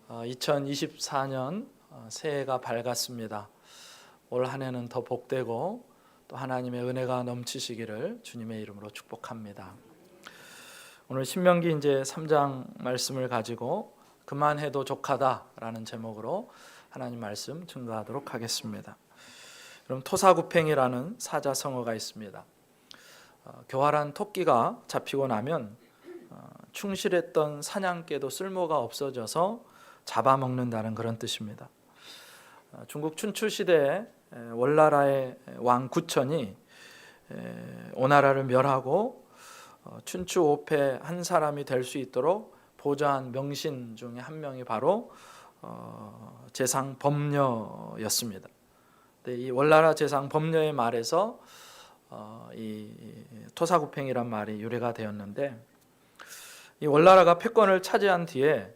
2024년 새해가 밝았습니다. 올 한 해는 더 복되고 또 하나님의 은혜가 넘치시기를 주님의 이름으로 축복합니다. 오늘 신명기 이제 3장 말씀을 가지고 그만해도 족하다라는 제목으로 하나님 말씀 증거하도록 하겠습니다. 그럼 토사구팽이라는 사자성어가 있습니다. 교활한 토끼가 잡히고 나면 충실했던 사냥개도 쓸모가 없어져서 잡아먹는다는 그런 뜻입니다. 중국 춘추 시대에 월나라의 왕 구천이 오나라를 멸하고 춘추 5패 한 사람이 될 수 있도록 보좌한 명신 중에 한 명이 바로 제상 범녀였습니다. 이 월나라 제상 범녀의 말에서 이 토사구팽이란 말이 유래가 되었는데, 이 월나라가 패권을 차지한 뒤에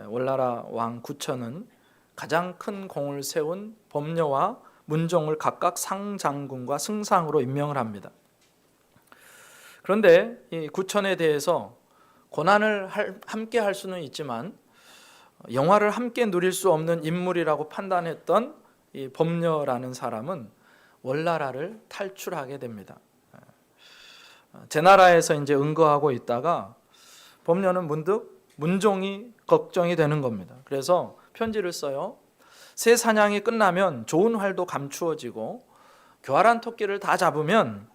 월나라 왕 구천은 가장 큰 공을 세운 범녀와 문종을 각각 상장군과 승상으로 임명을 합니다. 그런데 이 구천에 대해서 고난을 함께 할 수는 있지만 영화를 함께 누릴 수 없는 인물이라고 판단했던 이 범녀라는 사람은 월나라를 탈출하게 됩니다. 제나라에서 이제 응거하고 있다가 범녀는 문득 문종이 걱정이 되는 겁니다. 그래서 편지를 써요. 새 사냥이 끝나면 좋은 활도 감추어지고 교활한 토끼를 다 잡으면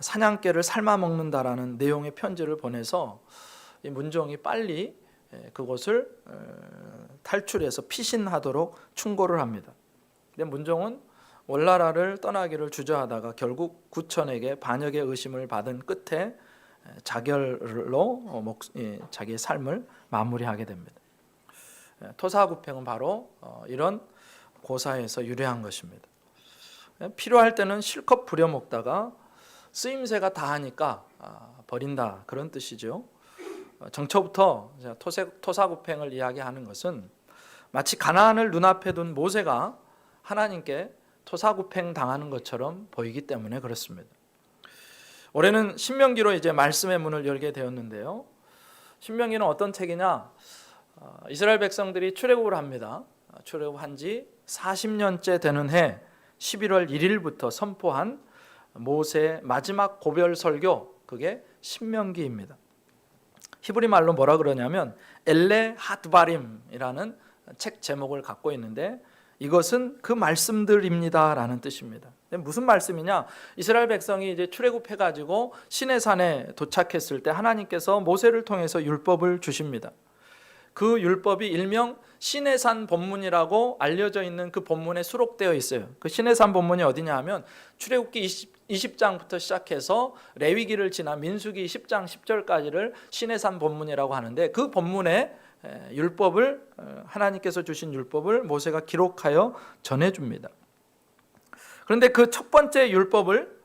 사냥개를 삶아 먹는다라는 내용의 편지를 보내서 이 문종이 빨리 그곳을 탈출해서 피신하도록 충고를 합니다. 근데 문종은 월나라를 떠나기를 주저하다가 결국 구천에게 반역의 의심을 받은 끝에 자결로 자기의 삶을 마무리하게 됩니다. 토사구팽은 바로 이런 고사에서 유래한 것입니다. 필요할 때는 실컷 부려먹다가 쓰임새가 다하니까 버린다, 그런 뜻이죠. 정초부터 토사구팽을 이야기하는 것은 마치 가나안을 눈앞에 둔 모세가 하나님께 토사구팽 당하는 것처럼 보이기 때문에 그렇습니다. 올해는 신명기로 이제 말씀의 문을 열게 되었는데요. 신명기는 어떤 책이냐? 이스라엘 백성들이 출애굽을 합니다. 출애굽한 지 40년째 되는 해 11월 1일부터 선포한 모세의 마지막 고별 설교, 그게 신명기입니다. 히브리 말로 뭐라 그러냐면 엘레 하드바림이라는 책 제목을 갖고 있는데, 이것은 그 말씀들입니다라는 뜻입니다. 무슨 말씀이냐? 이스라엘 백성이 이제 출애굽해가지고 시내산에 도착했을 때 하나님께서 모세를 통해서 율법을 주십니다. 그 율법이 일명 시내산 본문이라고 알려져 있는 그 본문에 수록되어 있어요. 그 시내산 본문이 어디냐 하면 출애굽기 20장부터 시작해서 레위기를 지나 민수기 10장 10절까지를 시내산 본문이라고 하는데, 그 본문에 율법을, 하나님께서 주신 율법을 모세가 기록하여 전해줍니다. 그런데 그 첫 번째 율법을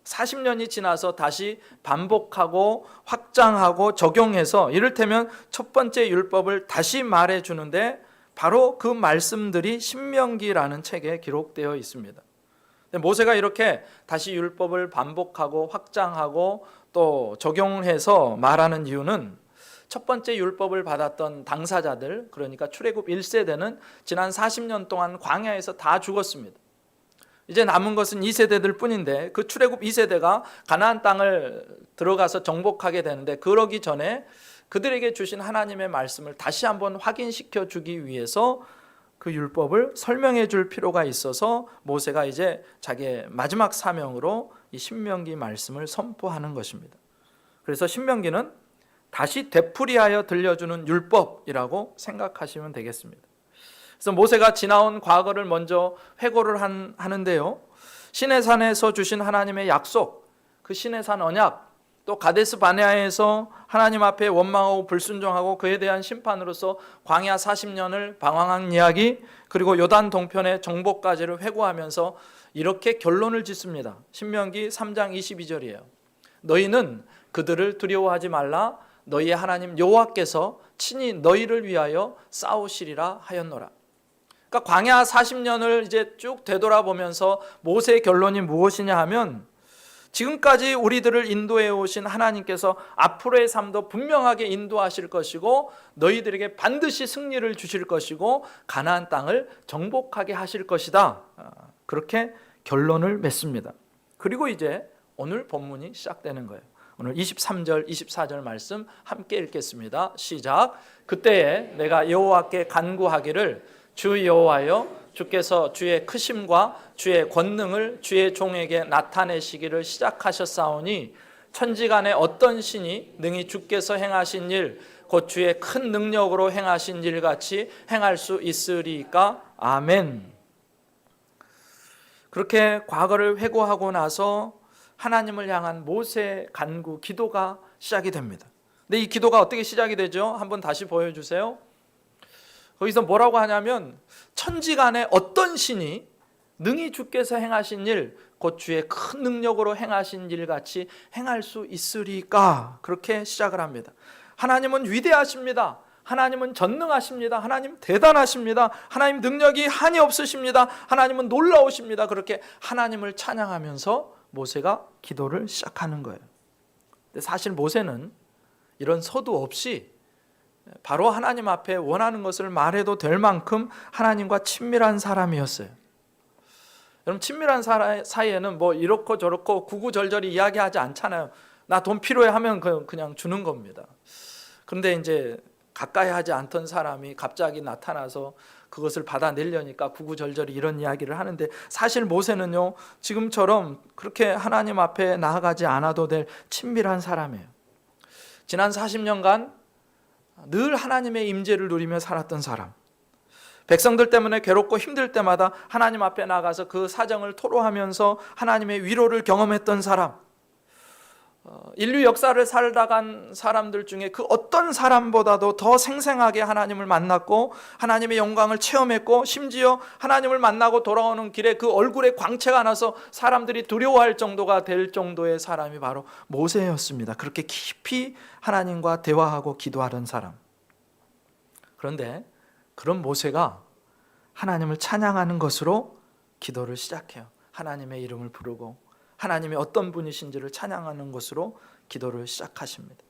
40년이 지나서 다시 반복하고 확장하고 적용해서 이를테면 첫 번째 율법을 다시 말해주는데, 바로 그 말씀들이 신명기라는 책에 기록되어 있습니다. 모세가 이렇게 다시 율법을 반복하고 확장하고 또 적용해서 말하는 이유는, 첫 번째 율법을 받았던 당사자들, 그러니까 출애굽 1세대는 지난 40년 동안 광야에서 다 죽었습니다. 이제 남은 것은 2세대들 뿐인데, 그 출애굽 2세대가 가나안 땅을 들어가서 정복하게 되는데, 그러기 전에 그들에게 주신 하나님의 말씀을 다시 한번 확인시켜 주기 위해서 그 율법을 설명해 줄 필요가 있어서 모세가 이제 자기의 마지막 사명으로 이 신명기 말씀을 선포하는 것입니다. 그래서 신명기는 다시 되풀이하여 들려주는 율법이라고 생각하시면 되겠습니다. 그래서 모세가 지나온 과거를 먼저 회고를 하는데요. 시내산에서 주신 하나님의 약속, 그 시내산 언약, 또 가데스 바네아에서 하나님 앞에 원망하고 불순종하고 그에 대한 심판으로서 광야 40년을 방황한 이야기, 그리고 요단 동편의 정복까지를 회고하면서 이렇게 결론을 짓습니다. 신명기 3장 22절이에요. 너희는 그들을 두려워하지 말라. 너희의 하나님 여호와께서 친히 너희를 위하여 싸우시리라 하였노라. 그러니까 광야 40년을 이제 쭉 되돌아보면서 모세의 결론이 무엇이냐 하면, 지금까지 우리들을 인도해 오신 하나님께서 앞으로의 삶도 분명하게 인도하실 것이고 너희들에게 반드시 승리를 주실 것이고 가나안 땅을 정복하게 하실 것이다. 그렇게 결론을 맺습니다. 그리고 이제 오늘 본문이 시작되는 거예요. 오늘 23절, 24절 말씀 함께 읽겠습니다. 시작. 그때에 내가 여호와께 간구하기를 주 여호와여 주께서 주의 크심과 주의 권능을 주의 종에게 나타내시기를 시작하셨사오니 천지간에 어떤 신이 능히 주께서 행하신 일 곧 주의 큰 능력으로 행하신 일 같이 행할 수 있으리까? 아멘. 그렇게 과거를 회고하고 나서 하나님을 향한 모세의 간구, 기도가 시작이 됩니다. 근데 이 기도가 어떻게 시작이 되죠? 한번 다시 보여주세요. 거기서 뭐라고 하냐면 천지간에 어떤 신이 능히 주께서 행하신 일 곧 주의 큰 능력으로 행하신 일 같이 행할 수 있으리까? 그렇게 시작을 합니다. 하나님은 위대하십니다. 하나님은 전능하십니다. 하나님 대단하십니다. 하나님 능력이 한이 없으십니다. 하나님은 놀라우십니다. 그렇게 하나님을 찬양하면서 모세가 기도를 시작하는 거예요. 근데 사실 모세는 이런 서두 없이 바로 하나님 앞에 원하는 것을 말해도 될 만큼 하나님과 친밀한 사람이었어요. 여러분, 친밀한 사이에는 뭐 이렇고 저렇고 구구절절히 이야기하지 않잖아요. 나 돈 필요해 하면 그냥 주는 겁니다. 그런데 이제 가까이 하지 않던 사람이 갑자기 나타나서 그것을 받아내려니까 구구절절히 이런 이야기를 하는데 사실 모세는요, 지금처럼 그렇게 하나님 앞에 나아가지 않아도 될 친밀한 사람이에요. 지난 40년간 늘 하나님의 임재를 누리며 살았던 사람, 백성들 때문에 괴롭고 힘들 때마다 하나님 앞에 나가서 그 사정을 토로하면서 하나님의 위로를 경험했던 사람, 인류 역사를 살다간 사람들 중에 그 어떤 사람보다도 더 생생하게 하나님을 만났고 하나님의 영광을 체험했고 심지어 하나님을 만나고 돌아오는 길에 그 얼굴에 광채가 나서 사람들이 두려워할 정도가 될 정도의 사람이 바로 모세였습니다. 그렇게 깊이 하나님과 대화하고 기도하던 사람. 그런데 그런 모세가 하나님을 찬양하는 것으로 기도를 시작해요. 하나님의 이름을 부르고 하나님이 어떤 분이신지를 찬양하는 것으로 기도를 시작합니다.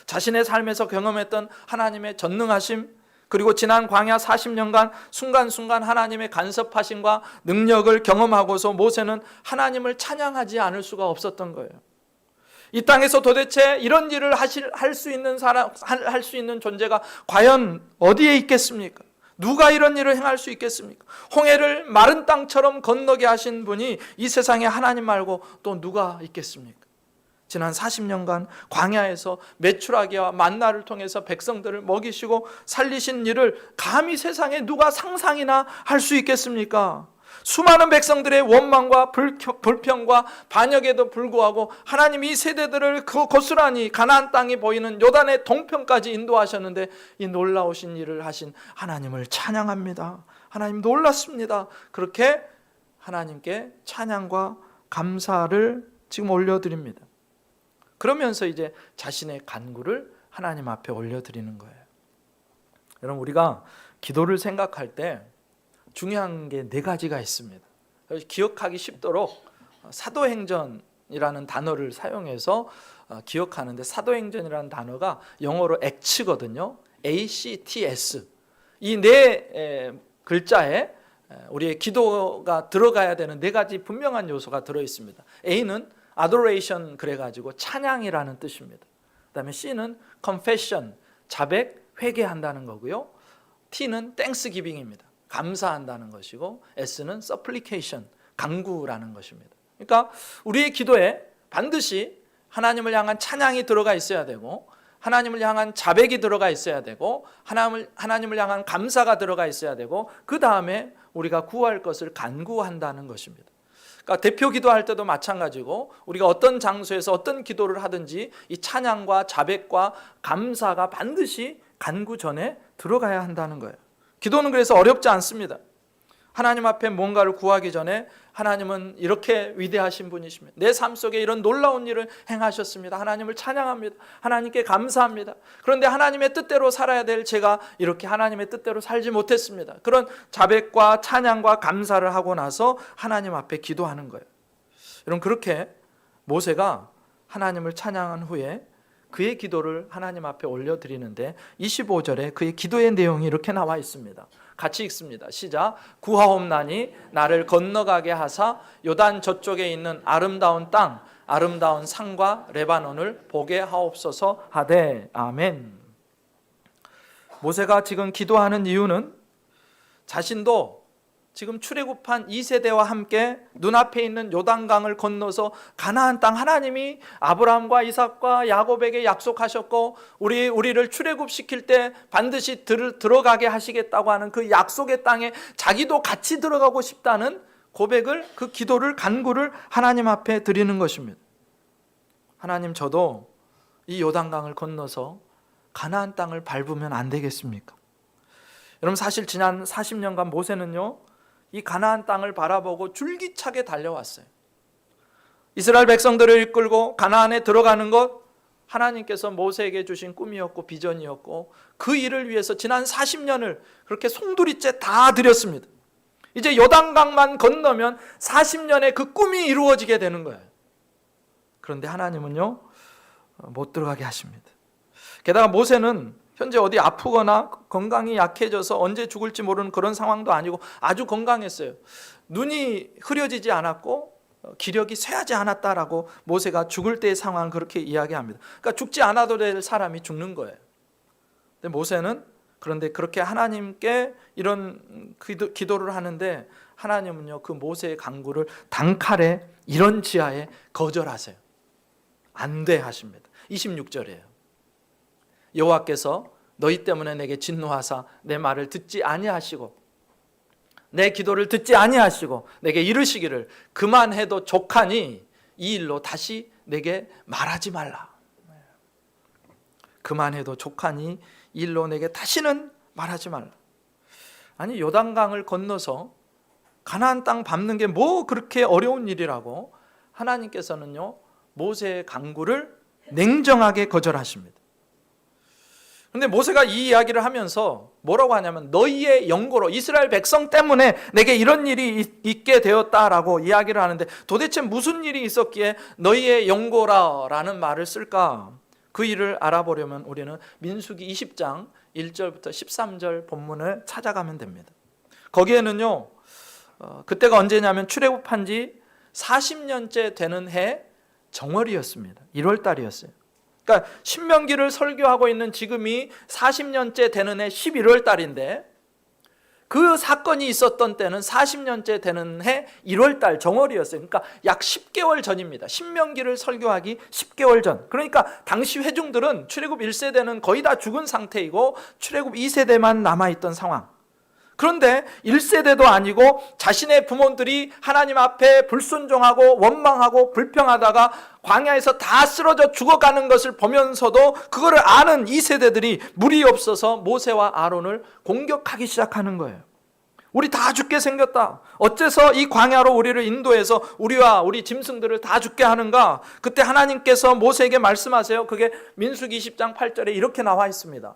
자신의 삶에서 경험했던 하나님의 전능하심, 그리고 지난 광야 40년간 순간순간 하나님의 간섭하심과 능력을 경험하고서 모세는 하나님을 찬양하지 않을 수가 없었던 거예요. 이 땅에서 도대체 이런 일을 할 수 있는 사람, 할 수 있는 존재가 과연 어디에 있겠습니까? 누가 이런 일을 행할 수 있겠습니까? 홍해를 마른 땅처럼 건너게 하신 분이 이 세상에 하나님 말고 또 누가 있겠습니까? 지난 40년간 광야에서 메추라기와 만나를 통해서 백성들을 먹이시고 살리신 일을 감히 세상에 누가 상상이나 할 수 있겠습니까? 수많은 백성들의 원망과 불평과 반역에도 불구하고 하나님이 이 세대들을 고스란히 가나안 땅이 보이는 요단의 동편까지 인도하셨는데 이 놀라우신 일을 하신 하나님을 찬양합니다. 하나님 놀랐습니다. 그렇게 하나님께 찬양과 감사를 지금 올려드립니다. 그러면서 이제 자신의 간구를 하나님 앞에 올려드리는 거예요. 여러분, 우리가 기도를 생각할 때 중요한 게 4가지가 있습니다. 기억하기 쉽도록 사도행전이라는 단어를 사용해서 기억하는데, 사도행전이라는 단어가 영어로 acts거든요. ACTS. 이 4 글자에 우리의 기도가 들어가야 되는 4가지 분명한 요소가 들어있습니다. A는 adoration, 그래가지고 찬양이라는 뜻입니다. 그 다음에 C는 confession, 자백, 회개한다는 거고요. T는 thanksgiving입니다. 감사한다는 것이고, S는 supplication, 간구라는 것입니다. 그러니까 우리의 기도에 반드시 하나님을 향한 찬양이 들어가 있어야 되고, 하나님을 향한 자백이 들어가 있어야 되고, 하나님을 향한 감사가 들어가 있어야 되고, 그 다음에 우리가 구할 것을 간구한다는 것입니다. 그러니까 대표 기도할 때도 마찬가지고, 우리가 어떤 장소에서 어떤 기도를 하든지 이 찬양과 자백과 감사가 반드시 간구 전에 들어가야 한다는 거예요. 기도는 그래서 어렵지 않습니다. 하나님 앞에 뭔가를 구하기 전에 하나님은 이렇게 위대하신 분이십니다. 내 삶 속에 이런 놀라운 일을 행하셨습니다. 하나님을 찬양합니다. 하나님께 감사합니다. 그런데 하나님의 뜻대로 살아야 될 제가 이렇게 하나님의 뜻대로 살지 못했습니다. 그런 자백과 찬양과 감사를 하고 나서 하나님 앞에 기도하는 거예요. 여러분, 그렇게 모세가 하나님을 찬양한 후에 그의 기도를 하나님 앞에 올려드리는데 25절에 그의 기도의 내용이 이렇게 나와 있습니다. 같이 읽습니다. 시작. 구하옵나니 나를 건너가게 하사 요단 저쪽에 있는 아름다운 땅, 아름다운 산과 레바논을 보게 하옵소서 하되. 아멘. 모세가 지금 기도하는 이유는 자신도 지금 출애굽한 2세대와 함께 눈앞에 있는 요단강을 건너서 가나안 땅, 하나님이 아브라함과 이삭과 야곱에게 약속하셨고 우리를 출애굽시킬 때 반드시 들어가게 하시겠다고 하는 그 약속의 땅에 자기도 같이 들어가고 싶다는 고백을, 그 기도를, 간구를 하나님 앞에 드리는 것입니다. 하나님, 저도 이 요단강을 건너서 가나안 땅을 밟으면 안 되겠습니까? 여러분, 사실 지난 40년간 모세는요, 이 가나안 땅을 바라보고 줄기차게 달려왔어요. 이스라엘 백성들을 이끌고 가나안에 들어가는 것, 하나님께서 모세에게 주신 꿈이었고 비전이었고, 그 일을 위해서 지난 40년을 그렇게 송두리째 다 드렸습니다. 이제 요단강만 건너면 40년의 그 꿈이 이루어지게 되는 거예요. 그런데 하나님은요, 못 들어가게 하십니다. 게다가 모세는 현재 어디 아프거나 건강이 약해져서 언제 죽을지 모르는 그런 상황도 아니고 아주 건강했어요. 눈이 흐려지지 않았고 기력이 쇠하지 않았다라고 모세가 죽을 때의 상황을 그렇게 이야기합니다. 그러니까 죽지 않아도 될 사람이 죽는 거예요. 근데 모세는 그런데 그렇게 하나님께 이런 기도를 하는데 하나님은요, 그 모세의 간구를 단칼에 이런 지하에 거절하세요. 안 돼 하십니다. 26절이에요. 여호와께서 너희 때문에 내게 진노하사 내 말을 듣지 아니하시고 내 기도를 듣지 아니하시고 내게 이르시기를 그만해도 족하니 이 일로 다시 내게 말하지 말라. 그만해도 족하니 이 일로 내게 다시는 말하지 말라. 아니, 요단강을 건너서 가나안 땅 밟는 게 뭐 그렇게 어려운 일이라고 하나님께서는요, 모세의 간구를 냉정하게 거절하십니다. 그런데 모세가 이 이야기를 하면서 뭐라고 하냐면 너희의 영고로, 이스라엘 백성 때문에 내게 이런 일이 있게 되었다라고 이야기를 하는데, 도대체 무슨 일이 있었기에 너희의 영고라라는 말을 쓸까? 그 일을 알아보려면 우리는 민수기 20장 1절부터 13절 본문을 찾아가면 됩니다. 거기에는요, 그때가 언제냐면 출애굽한 지 40년째 되는 해 정월이었습니다. 1월 달이었어요. 그러니까 신명기를 설교하고 있는 지금이 40년째 되는 해 11월 달인데, 그 사건이 있었던 때는 40년째 되는 해 1월 달 정월이었어요. 그러니까 약 10개월 전입니다. 신명기를 설교하기 10개월 전. 그러니까 당시 회중들은 출애굽 1세대는 거의 다 죽은 상태이고 출애굽 2세대만 남아있던 상황. 그런데 1세대도 아니고 자신의 부모들이 하나님 앞에 불순종하고 원망하고 불평하다가 광야에서 다 쓰러져 죽어가는 것을 보면서도 그거를 아는 2세대들이 물이 없어서 모세와 아론을 공격하기 시작하는 거예요. 우리 다 죽게 생겼다. 어째서 이 광야로 우리를 인도해서 우리와 우리 짐승들을 다 죽게 하는가? 그때 하나님께서 모세에게 말씀하세요. 그게 민수기 20장 8절에 이렇게 나와 있습니다.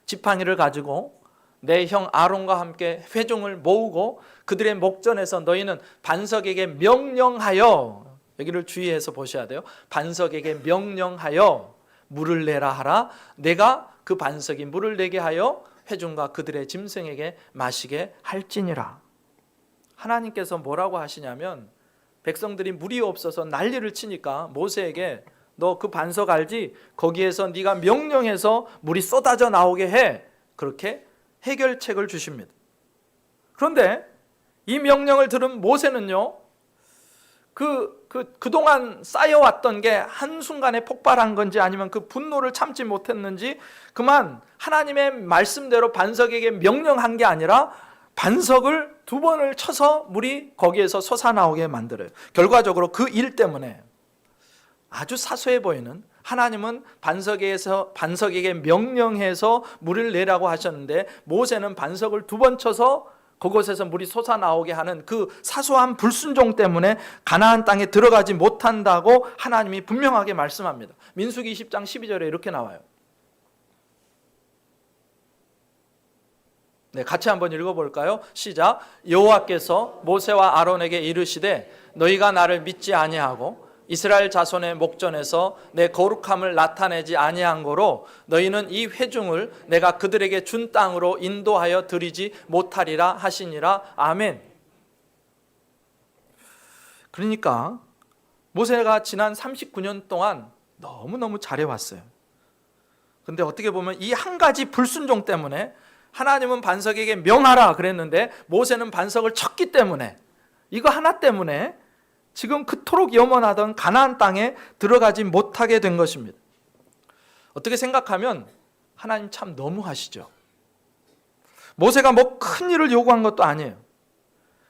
지팡이를 가지고 내 형 아론과 함께 회중을 모으고 그들의 목전에서 너희는 반석에게 명령하여, 여기를 주의해서 보셔야 돼요. 반석에게 명령하여 물을 내라 하라. 내가 그 반석이 물을 내게 하여 회중과 그들의 짐승에게 마시게 할지니라. 하나님께서 뭐라고 하시냐면, 백성들이 물이 없어서 난리를 치니까 모세에게 너 그 반석 알지? 거기에서 네가 명령해서 물이 쏟아져 나오게 해. 그렇게 해결책을 주십니다. 그런데 이 명령을 들은 모세는요, 그동안 쌓여왔던 게 한순간에 폭발한 건지 아니면 그 분노를 참지 못했는지 그만 하나님의 말씀대로 반석에게 명령한 게 아니라 반석을 2번을 쳐서 물이 거기에서 솟아나오게 만들어요. 결과적으로 그 일 때문에 아주 사소해 보이는, 하나님은 반석에게 명령해서 물을 내라고 하셨는데 모세는 반석을 2번 쳐서 그곳에서 물이 솟아나오게 하는 그 사소한 불순종 때문에 가나안 땅에 들어가지 못한다고 하나님이 분명하게 말씀합니다. 민수기 20장 12절에 이렇게 나와요. 네, 같이 한번 읽어볼까요? 시작. 여호와께서 모세와 아론에게 이르시되 너희가 나를 믿지 아니하고 이스라엘 자손의 목전에서 내 거룩함을 나타내지 아니한 거로 너희는 이 회중을 내가 그들에게 준 땅으로 인도하여 드리지 못하리라 하시니라. 아멘. 그러니까 모세가 지난 39년 동안 너무너무 잘해왔어요. 근데 어떻게 보면 이 한 가지 불순종 때문에 하나님은 반석에게 명하라 그랬는데 모세는 반석을 쳤기 때문에, 이거 하나 때문에 지금 그토록 염원하던 가나안 땅에 들어가지 못하게 된 것입니다. 어떻게 생각하면 하나님 참 너무하시죠. 모세가 뭐 큰 일을 요구한 것도 아니에요.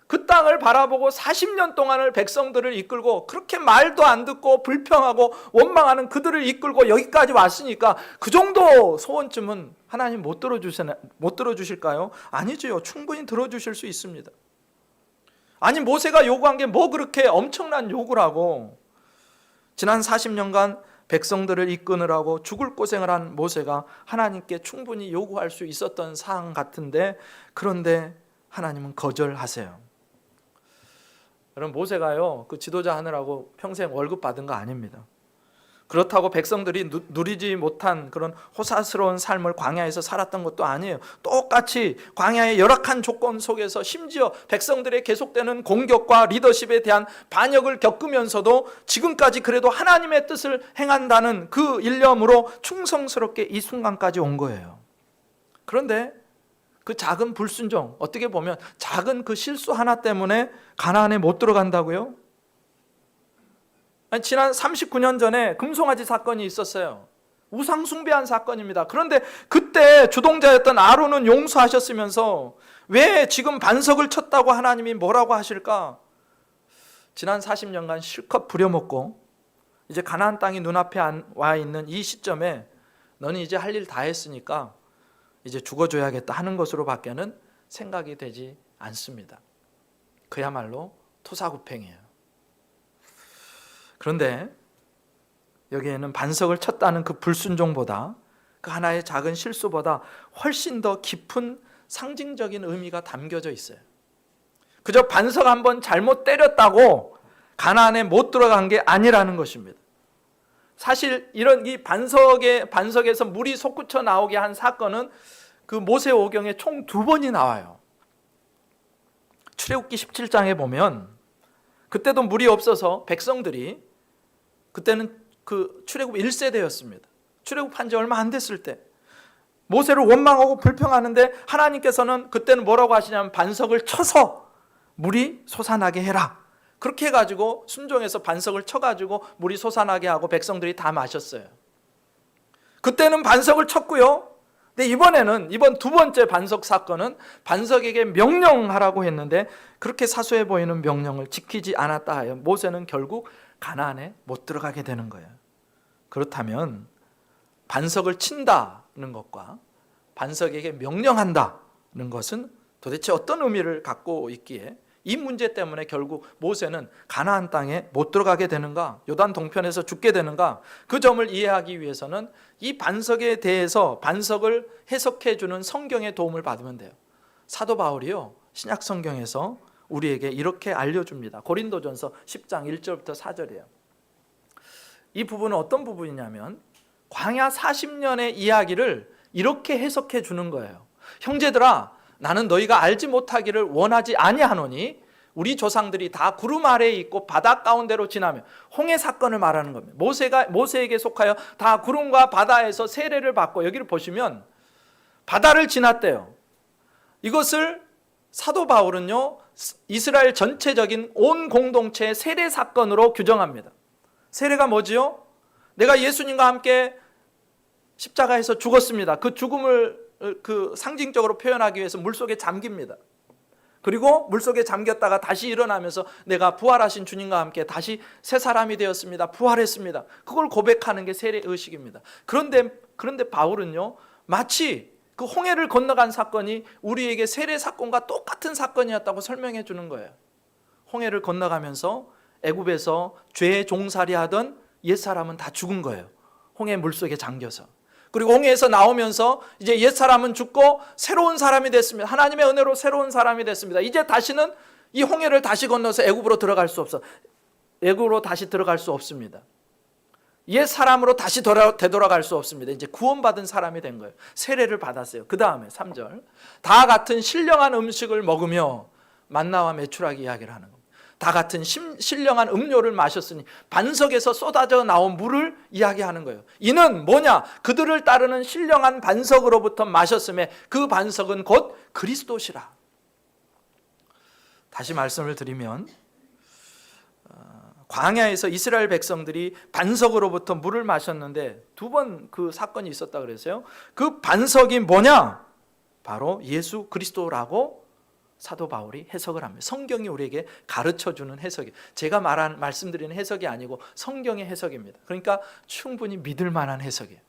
그 땅을 바라보고 40년 동안을 백성들을 이끌고 그렇게 말도 안 듣고 불평하고 원망하는 그들을 이끌고 여기까지 왔으니까 그 정도 소원쯤은 하나님 못 들어주실까요? 아니죠. 충분히 들어주실 수 있습니다. 아니, 모세가 요구한 게 뭐 그렇게 엄청난 요구라고. 지난 40년간 백성들을 이끄느라고 죽을 고생을 한 모세가 하나님께 충분히 요구할 수 있었던 사항 같은데, 그런데 하나님은 거절하세요. 여러분, 모세가요 그 지도자 하느라고 평생 월급 받은 거 아닙니다. 그렇다고 백성들이 누리지 못한 그런 호사스러운 삶을 광야에서 살았던 것도 아니에요. 똑같이 광야의 열악한 조건 속에서 심지어 백성들의 계속되는 공격과 리더십에 대한 반역을 겪으면서도 지금까지 그래도 하나님의 뜻을 행한다는 그 일념으로 충성스럽게 이 순간까지 온 거예요. 그런데 그 작은 불순종, 어떻게 보면 작은 그 실수 하나 때문에 가나안에 못 들어간다고요? 아니, 지난 39년 전에 금송아지 사건이 있었어요. 우상 숭배한 사건입니다. 그런데 그때 주동자였던 아론은 용서하셨으면서 왜 지금 반석을 쳤다고 하나님이 뭐라고 하실까? 지난 40년간 실컷 부려먹고 이제 가나안 땅이 눈앞에 와 있는 이 시점에 너는 이제 할 일 다 했으니까 이제 죽어줘야겠다 하는 것으로 밖에는 생각이 되지 않습니다. 그야말로 토사구팽이에요. 그런데 여기에는 반석을 쳤다는 그 불순종보다, 그 하나의 작은 실수보다 훨씬 더 깊은 상징적인 의미가 담겨져 있어요. 그저 반석 한번 잘못 때렸다고 가나안에 못 들어간 게 아니라는 것입니다. 사실 이런 이 반석에서 물이 솟구쳐 나오게 한 사건은 그 모세오경에 총 2번이 나와요. 출애굽기 17장에 보면 그때도 물이 없어서 백성들이, 그때는 그 출애굽 1세대였습니다. 출애굽한 지 얼마 안 됐을 때 모세를 원망하고 불평하는데 하나님께서는 그때는 뭐라고 하시냐면 반석을 쳐서 물이 솟아나게 해라. 그렇게 해가지고 순종해서 반석을 쳐가지고 물이 솟아나게 하고 백성들이 다 마셨어요. 그때는 반석을 쳤고요. 근데 이번 2번째 반석 사건은 반석에게 명령하라고 했는데 그렇게 사소해 보이는 명령을 지키지 않았다 하여 모세는 결국 가나안에 못 들어가게 되는 거예요. 그렇다면 반석을 친다는 것과 반석에게 명령한다는 것은 도대체 어떤 의미를 갖고 있기에 이 문제 때문에 결국 모세는 가나안 땅에 못 들어가게 되는가, 요단 동편에서 죽게 되는가, 그 점을 이해하기 위해서는 이 반석에 대해서 반석을 해석해 주는 성경의 도움을 받으면 돼요. 사도 바울이요 신약 성경에서 우리에게 이렇게 알려줍니다. 고린도전서 10장 1절부터 4절이에요. 이 부분은 어떤 부분이냐면 광야 40년의 이야기를 이렇게 해석해 주는 거예요. 형제들아, 나는 너희가 알지 못하기를 원하지 아니하노니 우리 조상들이 다 구름 아래에 있고 바다 가운데로 지나며, 홍해 사건을 말하는 겁니다. 모세에게 속하여 다 구름과 바다에서 세례를 받고, 여기를 보시면 바다를 지났대요. 이것을 사도 바울은요 이스라엘 전체적인 온 공동체의 세례 사건으로 규정합니다. 세례가 뭐지요? 내가 예수님과 함께 십자가에서 죽었습니다. 그 죽음을 상징적으로 표현하기 위해서 물속에 잠깁니다. 그리고 물속에 잠겼다가 다시 일어나면서 내가 부활하신 주님과 함께 다시 새 사람이 되었습니다. 부활했습니다. 그걸 고백하는 게 세례 의식입니다. 그런데 바울은요 마치 그 홍해를 건너간 사건이 우리에게 세례 사건과 똑같은 사건이었다고 설명해 주는 거예요. 홍해를 건너가면서 애굽에서 죄의 종살이 하던 옛사람은 다 죽은 거예요. 홍해 물속에 잠겨서. 그리고 홍해에서 나오면서 이제 옛사람은 죽고 새로운 사람이 됐습니다. 하나님의 은혜로 새로운 사람이 됐습니다. 이제 다시는 이 홍해를 다시 건너서 애굽으로 들어갈 수 없어. 애굽으로 다시 들어갈 수 없습니다. 옛 사람으로 다시 되돌아갈 수 없습니다. 이제 구원받은 사람이 된 거예요. 세례를 받았어요. 그 다음에 3절, 다 같은 신령한 음식을 먹으며 만나와 메추라기 이야기를 하는 겁니다. 다 같은 신령한 음료를 마셨으니 반석에서 쏟아져 나온 물을 이야기하는 거예요. 이는 뭐냐? 그들을 따르는 신령한 반석으로부터 마셨음에 그 반석은 곧 그리스도시라. 다시 말씀을 드리면 광야에서 이스라엘 백성들이 반석으로부터 물을 마셨는데 두 번 그 사건이 있었다 그랬어요. 그 반석이 뭐냐? 바로 예수 그리스도라고 사도 바울이 해석을 합니다. 성경이 우리에게 가르쳐주는 해석이, 제가 말씀드리는 해석이 아니고 성경의 해석입니다. 그러니까 충분히 믿을 만한 해석이에요.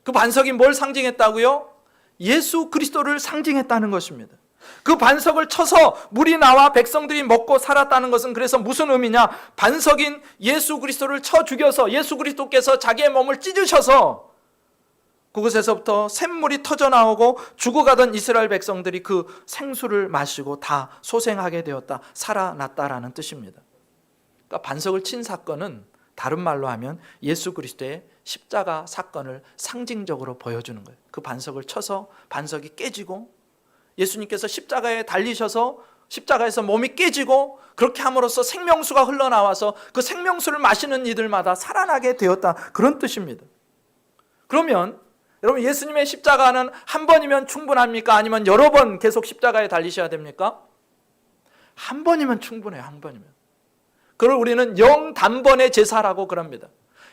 그 반석이 뭘 상징했다고요? 예수 그리스도를 상징했다는 것입니다. 그 반석을 쳐서 물이 나와 백성들이 먹고 살았다는 것은 그래서 무슨 의미냐? 반석인 예수 그리스도를 쳐 죽여서 예수 그리스도께서 자기의 몸을 찢으셔서 그곳에서부터 샘물이 터져 나오고 죽어가던 이스라엘 백성들이 그 생수를 마시고 다 소생하게 되었다, 살아났다라는 뜻입니다. 그러니까 반석을 친 사건은 다른 말로 하면 예수 그리스도의 십자가 사건을 상징적으로 보여주는 거예요. 그 반석을 쳐서 반석이 깨지고 예수님께서 십자가에 달리셔서 십자가에서 몸이 깨지고 그렇게 함으로써 생명수가 흘러나와서 그 생명수를 마시는 이들마다 살아나게 되었다, 그런 뜻입니다. 그러면 여러분, 예수님의 십자가는 한 번이면 충분합니까? 아니면 여러 번 계속 십자가에 달리셔야 됩니까? 한 번이면 충분해요. 한 번이면. 그걸 우리는 영단번의 제사라고 그럽니다.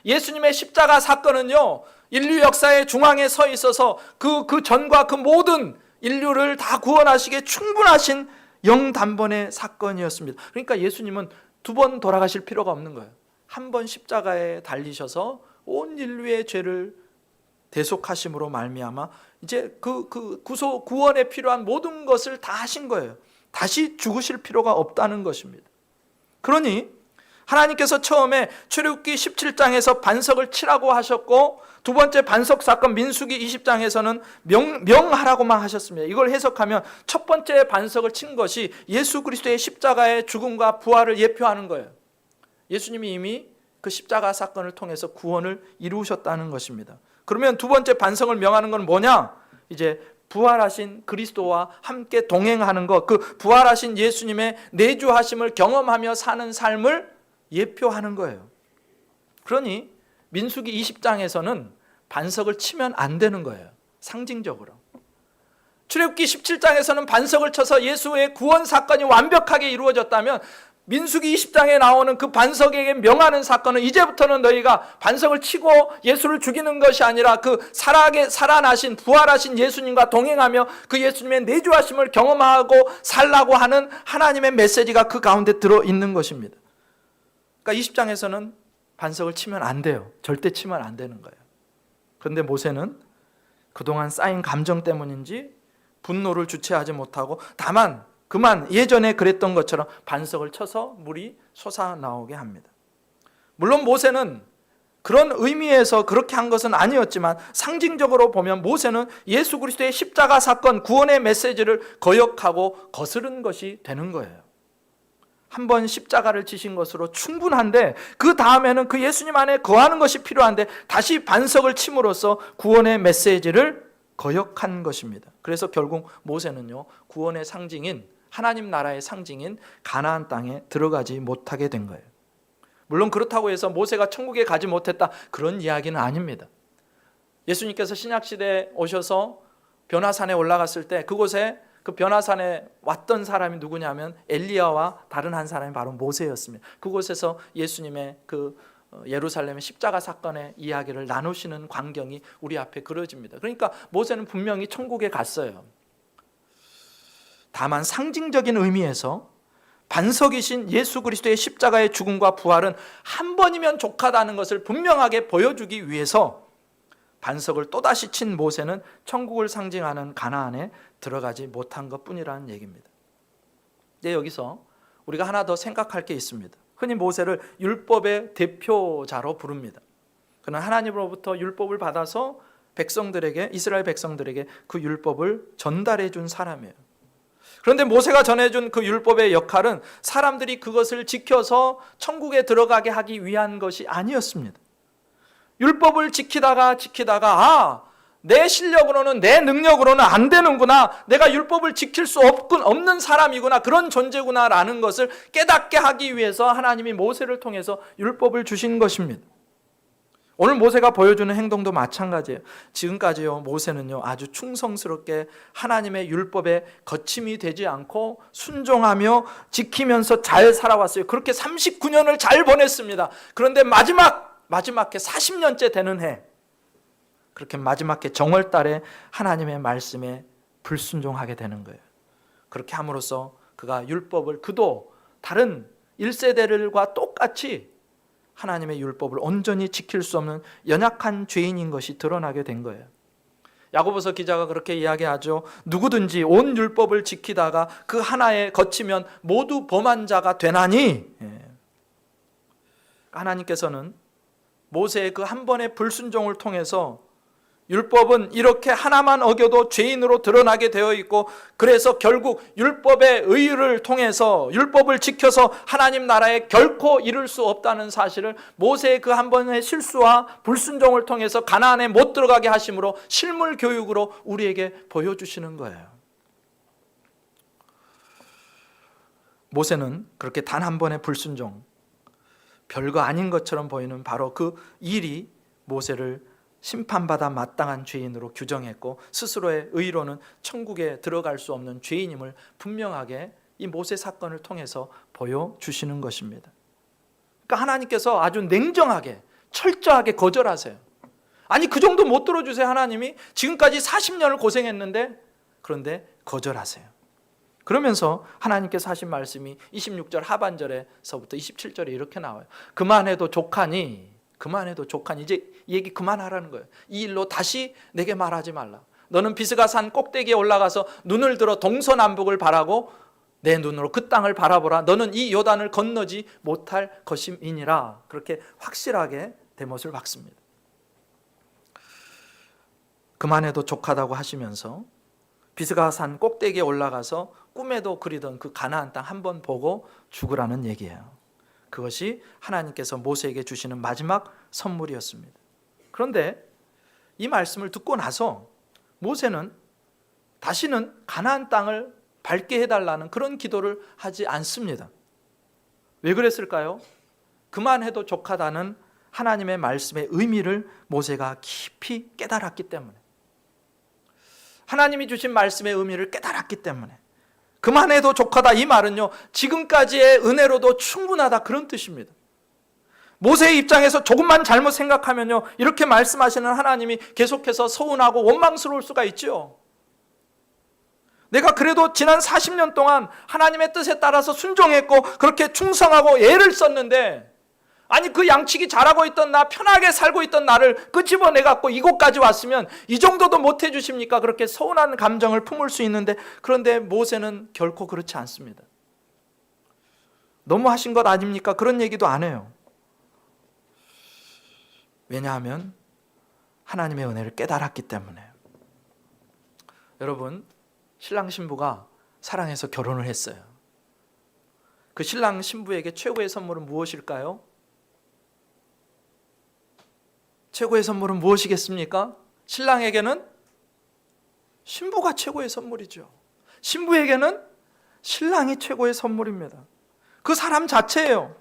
예수님의 십자가 사건은요, 인류 역사의 중앙에 서 있어서 그 전과 그 모든 인류를 다 구원하시기에 충분하신 영단번의 사건이었습니다. 그러니까 예수님은 두 번 돌아가실 필요가 없는 거예요. 한 번 십자가에 달리셔서 온 인류의 죄를 대속하심으로 말미암아 이제 그 구원에 필요한 모든 것을 다 하신 거예요. 다시 죽으실 필요가 없다는 것입니다. 그러니 하나님께서 처음에 출애굽기 17장에서 반석을 치라고 하셨고, 두 번째 반석 사건 민수기 20장에서는 명하라고만 하셨습니다. 이걸 해석하면 첫 번째 반석을 친 것이 예수 그리스도의 십자가의 죽음과 부활을 예표하는 거예요. 예수님이 이미 그 십자가 사건을 통해서 구원을 이루셨다는 것입니다. 그러면 두 번째 반석을 명하는 건 뭐냐? 이제 부활하신 그리스도와 함께 동행하는 것, 그 부활하신 예수님의 내주하심을 경험하며 사는 삶을 예표하는 거예요. 그러니 민수기 20장에서는 반석을 치면 안 되는 거예요. 상징적으로. 출애굽기 17장에서는 반석을 쳐서 예수의 구원 사건이 완벽하게 이루어졌다면 민수기 20장에 나오는 그 반석에게 명하는 사건은 이제부터는 너희가 반석을 치고 예수를 죽이는 것이 아니라 그 살아나신 부활하신 예수님과 동행하며 그 예수님의 내주하심을 경험하고 살라고 하는 하나님의 메시지가 그 가운데 들어있는 것입니다. 그러니까 20장에서는 반석을 치면 안 돼요. 절대 치면 안 되는 거예요. 그런데 모세는 그동안 쌓인 감정 때문인지 분노를 주체하지 못하고 다만 그만 예전에 그랬던 것처럼 반석을 쳐서 물이 솟아나오게 합니다. 물론 모세는 그런 의미에서 그렇게 한 것은 아니었지만 상징적으로 보면 모세는 예수 그리스도의 십자가 사건, 구원의 메시지를 거역하고 거스른 것이 되는 거예요. 한 번 십자가를 지신 것으로 충분한데 그 다음에는 그 예수님 안에 거하는 것이 필요한데 다시 반석을 침으로써 구원의 메시지를 거역한 것입니다. 그래서 결국 모세는요, 구원의 상징인 하나님 나라의 상징인 가나안 땅에 들어가지 못하게 된 거예요. 물론 그렇다고 해서 모세가 천국에 가지 못했다, 그런 이야기는 아닙니다. 예수님께서 신약시대에 오셔서 변화산에 올라갔을 때 그곳에 그 변화산에 왔던 사람이 누구냐면 엘리야와 다른 한 사람이 바로 모세였습니다. 그곳에서 예수님의 그 예루살렘의 십자가 사건의 이야기를 나누시는 광경이 우리 앞에 그려집니다. 그러니까 모세는 분명히 천국에 갔어요. 다만 상징적인 의미에서 반석이신 예수 그리스도의 십자가의 죽음과 부활은 한 번이면 족하다는 것을 분명하게 보여주기 위해서 반석을 또다시 친 모세는 천국을 상징하는 가나안에 들어가지 못한 것뿐이라는 얘기입니다. 근데 여기서 우리가 하나 더 생각할 게 있습니다. 흔히 모세를 율법의 대표자로 부릅니다. 그는 하나님으로부터 율법을 받아서 백성들에게, 이스라엘 백성들에게 그 율법을 전달해 준 사람이에요. 그런데 모세가 전해준 그 율법의 역할은 사람들이 그것을 지켜서 천국에 들어가게 하기 위한 것이 아니었습니다. 율법을 지키다가 내 실력으로는, 내 능력으로는 안 되는구나, 내가 율법을 지킬 수 없는 사람이구나, 그런 존재구나 라는 것을 깨닫게 하기 위해서 하나님이 모세를 통해서 율법을 주신 것입니다. 오늘 모세가 보여주는 행동도 마찬가지예요. 지금까지요, 모세는요 아주 충성스럽게 하나님의 율법에 거침이 되지 않고 순종하며 지키면서 잘 살아왔어요. 그렇게 39년을 잘 보냈습니다. 그런데 마지막에 40년째 되는 해, 그렇게 마지막에 정월달에 하나님의 말씀에 불순종하게 되는 거예요. 그렇게 함으로써 그가 율법을, 그도 다른 1세대들과 똑같이 하나님의 율법을 온전히 지킬 수 없는 연약한 죄인인 것이 드러나게 된 거예요. 야고보서 기자가 그렇게 이야기하죠. 누구든지 온 율법을 지키다가 그 하나에 거치면 모두 범한 자가 되나니. 하나님께서는 모세의 그 한 번의 불순종을 통해서 율법은 이렇게 하나만 어겨도 죄인으로 드러나게 되어 있고, 그래서 결국 율법의 의를 통해서, 율법을 지켜서 하나님 나라에 결코 이룰 수 없다는 사실을 모세의 그 한 번의 실수와 불순종을 통해서 가나안에 못 들어가게 하심으로 실물 교육으로 우리에게 보여주시는 거예요. 모세는 그렇게 단 한 번의 불순종, 별거 아닌 것처럼 보이는 바로 그 일이 모세를 심판받아 마땅한 죄인으로 규정했고, 스스로의 의로는 천국에 들어갈 수 없는 죄인임을 분명하게 이 모세 사건을 통해서 보여주시는 것입니다. 그러니까 하나님께서 아주 냉정하게, 철저하게 거절하세요. 아니, 그 정도 못 들어주세요. 하나님이 지금까지 40년을 고생했는데, 그런데 거절하세요. 그러면서 하나님께서 하신 말씀이 26절 하반절에서부터 27절에 이렇게 나와요. 그만해도 족하니, 이제 이 얘기 그만하라는 거예요. 이 일로 다시 내게 말하지 말라. 너는 비스가 산 꼭대기에 올라가서 눈을 들어 동서남북을 바라고 내 눈으로 그 땅을 바라보라. 너는 이 요단을 건너지 못할 것임이니라. 그렇게 확실하게 대못을 박습니다. 그만해도 족하다고 하시면서 비스가 산 꼭대기에 올라가서 꿈에도 그리던 그 가나안 땅 한번 보고 죽으라는 얘기예요. 그것이 하나님께서 모세에게 주시는 마지막 선물이었습니다. 그런데 이 말씀을 듣고 나서 모세는 다시는 가나안 땅을 밟게 해달라는 그런 기도를 하지 않습니다. 왜 그랬을까요? 그만해도 족하다는 하나님의 말씀의 의미를 모세가 깊이 깨달았기 때문에, 하나님이 주신 말씀의 의미를 깨달았기 때문에, 그만해도 족하다 이 말은요, 지금까지의 은혜로도 충분하다, 그런 뜻입니다. 모세의 입장에서 조금만 잘못 생각하면요, 이렇게 말씀하시는 하나님이 계속해서 서운하고 원망스러울 수가 있죠. 내가 그래도 지난 40년 동안 하나님의 뜻에 따라서 순종했고 그렇게 충성하고 애를 썼는데, 아니 그 양치기 잘하고 있던 나, 편하게 살고 있던 나를 끄집어내갖고 이곳까지 왔으면 이 정도도 못 해주십니까? 그렇게 서운한 감정을 품을 수 있는데, 그런데 모세는 결코 그렇지 않습니다. 너무 하신 것 아닙니까? 그런 얘기도 안 해요. 왜냐하면 하나님의 은혜를 깨달았기 때문에. 여러분, 신랑 신부가 사랑해서 결혼을 했어요. 그 신랑 신부에게 최고의 선물은 무엇일까요? 최고의 선물은 무엇이겠습니까? 신랑에게는 신부가 최고의 선물이죠. 신부에게는 신랑이 최고의 선물입니다. 그 사람 자체예요.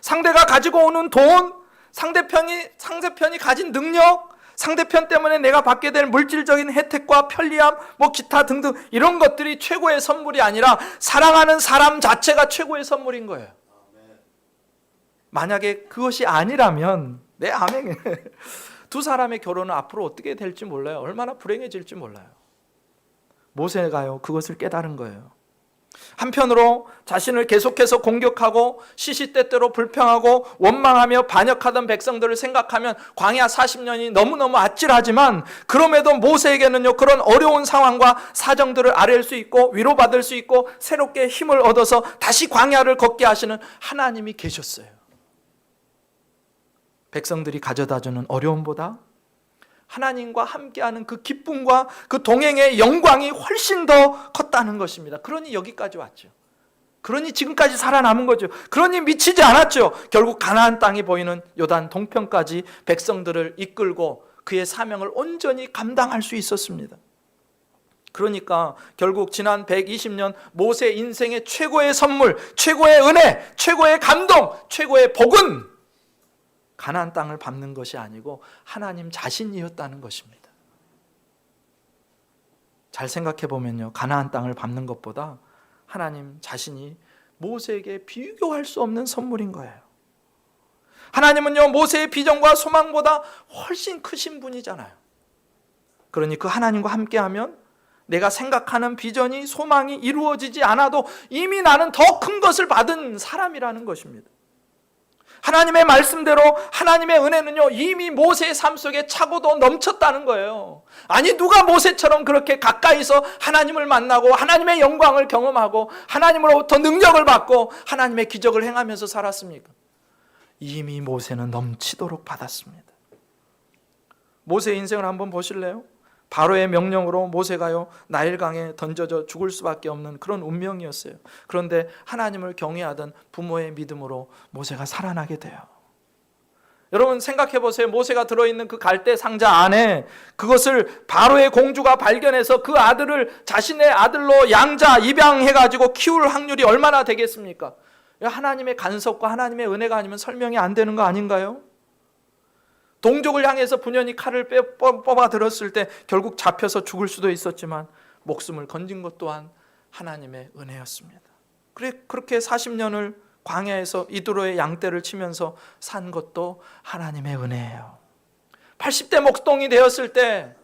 상대가 가지고 오는 돈, 상대편이 가진 능력, 상대편 때문에 내가 받게 될 물질적인 혜택과 편리함, 기타 등등 이런 것들이 최고의 선물이 아니라 사랑하는 사람 자체가 최고의 선물인 거예요. 만약에 그것이 아니라면, 네, 아멘. 두 사람의 결혼은 앞으로 어떻게 될지 몰라요. 얼마나 불행해질지 몰라요. 모세가요, 그것을 깨달은 거예요. 한편으로 자신을 계속해서 공격하고 시시때때로 불평하고 원망하며 반역하던 백성들을 생각하면 광야 40년이 너무너무 아찔하지만, 그럼에도 모세에게는요, 그런 어려운 상황과 사정들을 아뢰일 수 있고 위로받을 수 있고 새롭게 힘을 얻어서 다시 광야를 걷게 하시는 하나님이 계셨어요. 백성들이 가져다주는 어려움보다 하나님과 함께하는 그 기쁨과 그 동행의 영광이 훨씬 더 컸다는 것입니다. 그러니 여기까지 왔죠. 그러니 지금까지 살아남은 거죠. 그러니 미치지 않았죠. 결국 가나안 땅이 보이는 요단 동편까지 백성들을 이끌고 그의 사명을 온전히 감당할 수 있었습니다. 그러니까 결국 지난 120년 모세 인생의 최고의 선물, 최고의 은혜, 최고의 감동, 최고의 복은 가나안 땅을 밟는 것이 아니고 하나님 자신이었다는 것입니다. 잘 생각해 보면요, 가나안 땅을 밟는 것보다 하나님 자신이 모세에게 비교할 수 없는 선물인 거예요. 하나님은요, 모세의 비전과 소망보다 훨씬 크신 분이잖아요. 그러니 그 하나님과 함께하면 내가 생각하는 비전이, 소망이 이루어지지 않아도 이미 나는 더 큰 것을 받은 사람이라는 것입니다. 하나님의 말씀대로 하나님의 은혜는요, 이미 모세의 삶 속에 차고도 넘쳤다는 거예요. 아니, 누가 모세처럼 그렇게 가까이서 하나님을 만나고 하나님의 영광을 경험하고 하나님으로부터 능력을 받고 하나님의 기적을 행하면서 살았습니까? 이미 모세는 넘치도록 받았습니다. 모세의 인생을 한번 보실래요? 바로의 명령으로 모세가요, 나일강에 던져져 죽을 수밖에 없는 그런 운명이었어요. 그런데 하나님을 경외하던 부모의 믿음으로 모세가 살아나게 돼요. 여러분 생각해 보세요. 모세가 들어있는 그 갈대 상자 안에 그것을 바로의 공주가 발견해서 그 아들을 자신의 아들로 양자 입양해가지고 키울 확률이 얼마나 되겠습니까? 하나님의 간섭과 하나님의 은혜가 아니면 설명이 안 되는 거 아닌가요? 동족을 향해서 분연히 칼을 뽑아 들었을 때 결국 잡혀서 죽을 수도 있었지만 목숨을 건진 것 또한 하나님의 은혜였습니다. 그렇게 40년을 광야에서 이두로의 양떼를 치면서 산 것도 하나님의 은혜예요. 80대 목동이 되었을 때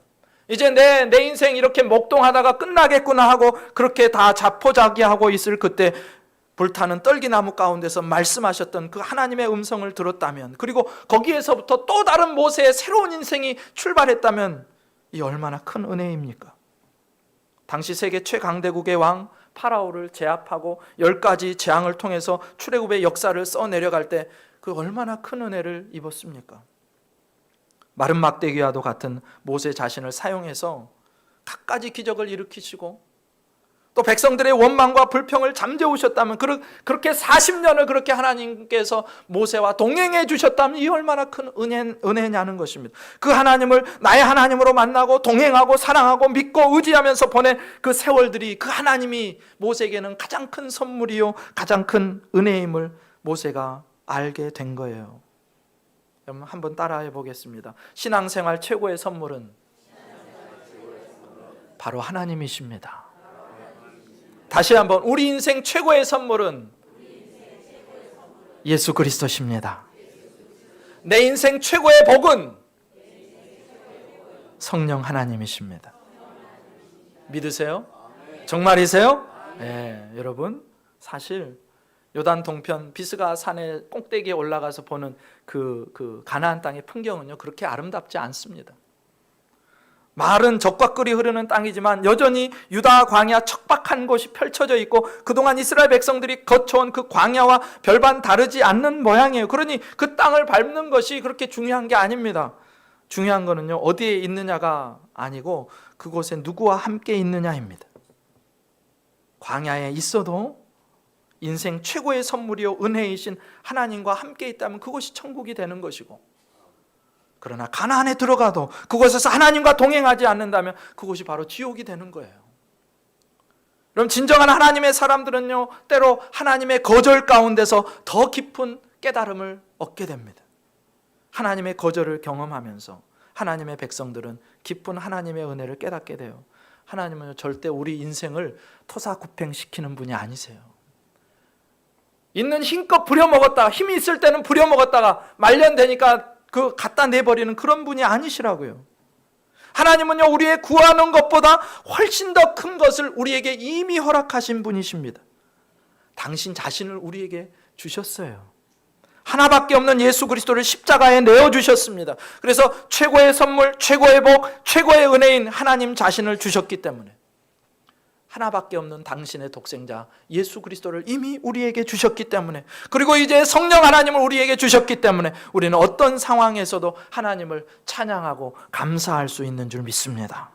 이제 내 인생 이렇게 목동하다가 끝나겠구나 하고 그렇게 다 자포자기하고 있을 그때 불타는 떨기나무 가운데서 말씀하셨던 그 하나님의 음성을 들었다면, 그리고 거기에서부터 또 다른 모세의 새로운 인생이 출발했다면 이 얼마나 큰 은혜입니까? 당시 세계 최강대국의 왕 파라오를 제압하고 10가지 재앙을 통해서 출애굽의 역사를 써내려갈 때 그 얼마나 큰 은혜를 입었습니까? 마른 막대기와도 같은 모세 자신을 사용해서 갖가지 기적을 일으키시고 또 백성들의 원망과 불평을 잠재우셨다면, 그렇게 40년을 그렇게 하나님께서 모세와 동행해 주셨다면 이 얼마나 큰 은혜냐는 것입니다. 그 하나님을 나의 하나님으로 만나고 동행하고 사랑하고 믿고 의지하면서 보낸 그 세월들이, 그 하나님이 모세에게는 가장 큰 선물이요 가장 큰 은혜임을 모세가 알게 된 거예요. 여러분 한번 따라해 보겠습니다. 신앙생활 최고의 선물은 바로 하나님이십니다. 다시 한번, 우리 인생 최고의 선물은 예수 그리스도십니다. 내 인생 최고의 복은 성령 하나님이십니다. 믿으세요? 정말이세요? 네, 여러분 사실 요단 동편 비스가 산의 꼭대기에 올라가서 보는 그 가나안 땅의 풍경은요 그렇게 아름답지 않습니다. 마을은 적과 꿀이 흐르는 땅이지만 여전히 유다 광야 척박한 곳이 펼쳐져 있고 그동안 이스라엘 백성들이 거쳐온 그 광야와 별반 다르지 않는 모양이에요. 그러니 그 땅을 밟는 것이 그렇게 중요한 게 아닙니다. 중요한 거는요 어디에 있느냐가 아니고 그곳에 누구와 함께 있느냐입니다. 광야에 있어도 인생 최고의 선물이요 은혜이신 하나님과 함께 있다면 그것이 천국이 되는 것이고, 그러나 가나안에 들어가도 그곳에서 하나님과 동행하지 않는다면 그곳이 바로 지옥이 되는 거예요. 그럼 진정한 하나님의 사람들은요 때로 하나님의 거절 가운데서 더 깊은 깨달음을 얻게 됩니다. 하나님의 거절을 경험하면서 하나님의 백성들은 깊은 하나님의 은혜를 깨닫게 돼요. 하나님은 절대 우리 인생을 토사구팽시키는 분이 아니세요. 있는 힘껏 부려먹었다가, 힘이 있을 때는 부려먹었다가 말년되니까 그 갖다 내버리는 그런 분이 아니시라고요. 하나님은요 우리의 구하는 것보다 훨씬 더 큰 것을 우리에게 이미 허락하신 분이십니다. 당신 자신을 우리에게 주셨어요. 하나밖에 없는 예수 그리스도를 십자가에 내어주셨습니다. 그래서 최고의 선물, 최고의 복, 최고의 은혜인 하나님 자신을 주셨기 때문에 하나밖에 없는 당신의 독생자 예수 그리스도를 이미 우리에게 주셨기 때문에, 그리고 이제 성령 하나님을 우리에게 주셨기 때문에 우리는 어떤 상황에서도 하나님을 찬양하고 감사할 수 있는 줄 믿습니다.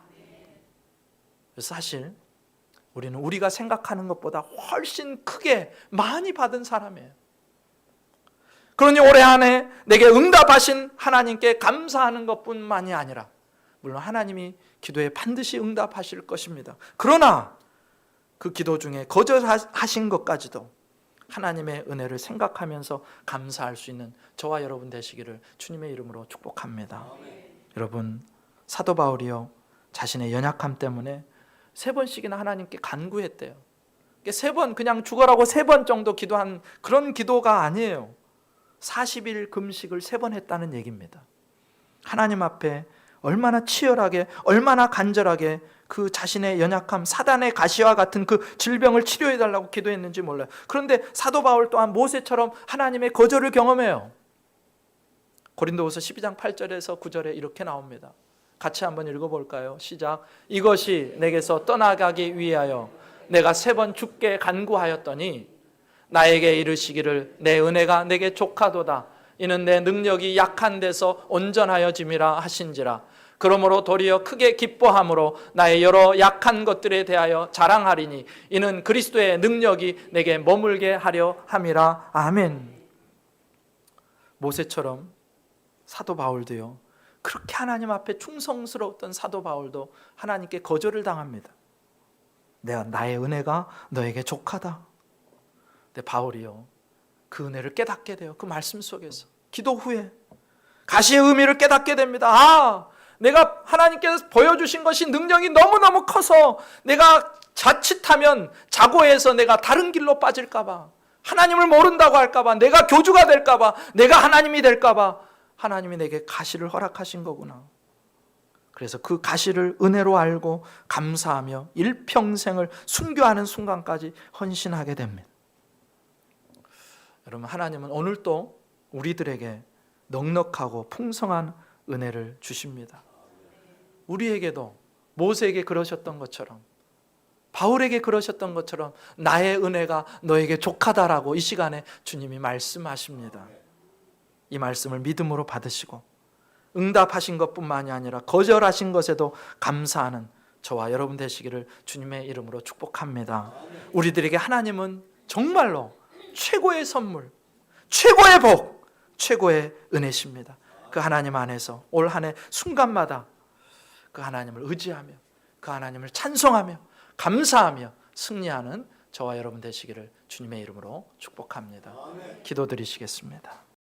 사실 우리는 우리가 생각하는 것보다 훨씬 크게 많이 받은 사람이에요. 그러니 올해 안에 내게 응답하신 하나님께 감사하는 것뿐만이 아니라, 물론 하나님이 기도에 반드시 응답하실 것입니다. 그러나 그 기도 중에 거절하신 것까지도 하나님의 은혜를 생각하면서 감사할 수 있는 저와 여러분 되시기를 주님의 이름으로 축복합니다. 여러분, 사도 바울이요, 자신의 연약함 때문에 3번씩이나 하나님께 간구했대요. 3번, 그냥 죽어라고 3번 정도 기도한 그런 기도가 아니에요. 40일 금식을 3번 했다는 얘기입니다. 하나님 앞에 얼마나 치열하게, 얼마나 간절하게 그 자신의 연약함, 사단의 가시와 같은 그 질병을 치료해달라고 기도했는지 몰라요. 그런데 사도 바울 또한 모세처럼 하나님의 거절을 경험해요. 고린도후서 12장 8절에서 9절에 이렇게 나옵니다. 같이 한번 읽어볼까요? 시작. 이것이 내게서 떠나가기 위하여 내가 3번 주께 간구하였더니 나에게 이르시기를 내 은혜가 내게 족하도다. 이는 내 능력이 약한 데서 온전하여짐이라 하신지라. 그러므로 도리어 크게 기뻐함으로 나의 여러 약한 것들에 대하여 자랑하리니 이는 그리스도의 능력이 내게 머물게 하려 함이라. 아멘. 모세처럼 사도 바울도요, 그렇게 하나님 앞에 충성스러웠던 사도 바울도 하나님께 거절을 당합니다. 나의 은혜가 너에게 족하다. 근데 바울이요, 그 은혜를 깨닫게 돼요. 그 말씀 속에서 기도 후에 가시의 의미를 깨닫게 됩니다. 아, 내가 하나님께서 보여주신 것이 능력이 너무너무 커서 내가 자칫하면 자고해서 내가 다른 길로 빠질까 봐, 하나님을 모른다고 할까 봐, 내가 교주가 될까 봐, 내가 하나님이 될까 봐 하나님이 내게 가시를 허락하신 거구나. 그래서 그 가시를 은혜로 알고 감사하며 일평생을 순교하는 순간까지 헌신하게 됩니다. 여러분, 하나님은 오늘도 우리들에게 넉넉하고 풍성한 은혜를 주십니다. 우리에게도 모세에게 그러셨던 것처럼, 바울에게 그러셨던 것처럼 나의 은혜가 너에게 족하다라고 이 시간에 주님이 말씀하십니다. 이 말씀을 믿음으로 받으시고 응답하신 것뿐만이 아니라 거절하신 것에도 감사하는 저와 여러분 되시기를 주님의 이름으로 축복합니다. 우리들에게 하나님은 정말로 최고의 선물, 최고의 복, 최고의 은혜십니다. 그 하나님 안에서 올 한 해 순간마다 그 하나님을 의지하며 그 하나님을 찬송하며 감사하며 승리하는 저와 여러분 되시기를 주님의 이름으로 축복합니다. 기도드리시겠습니다.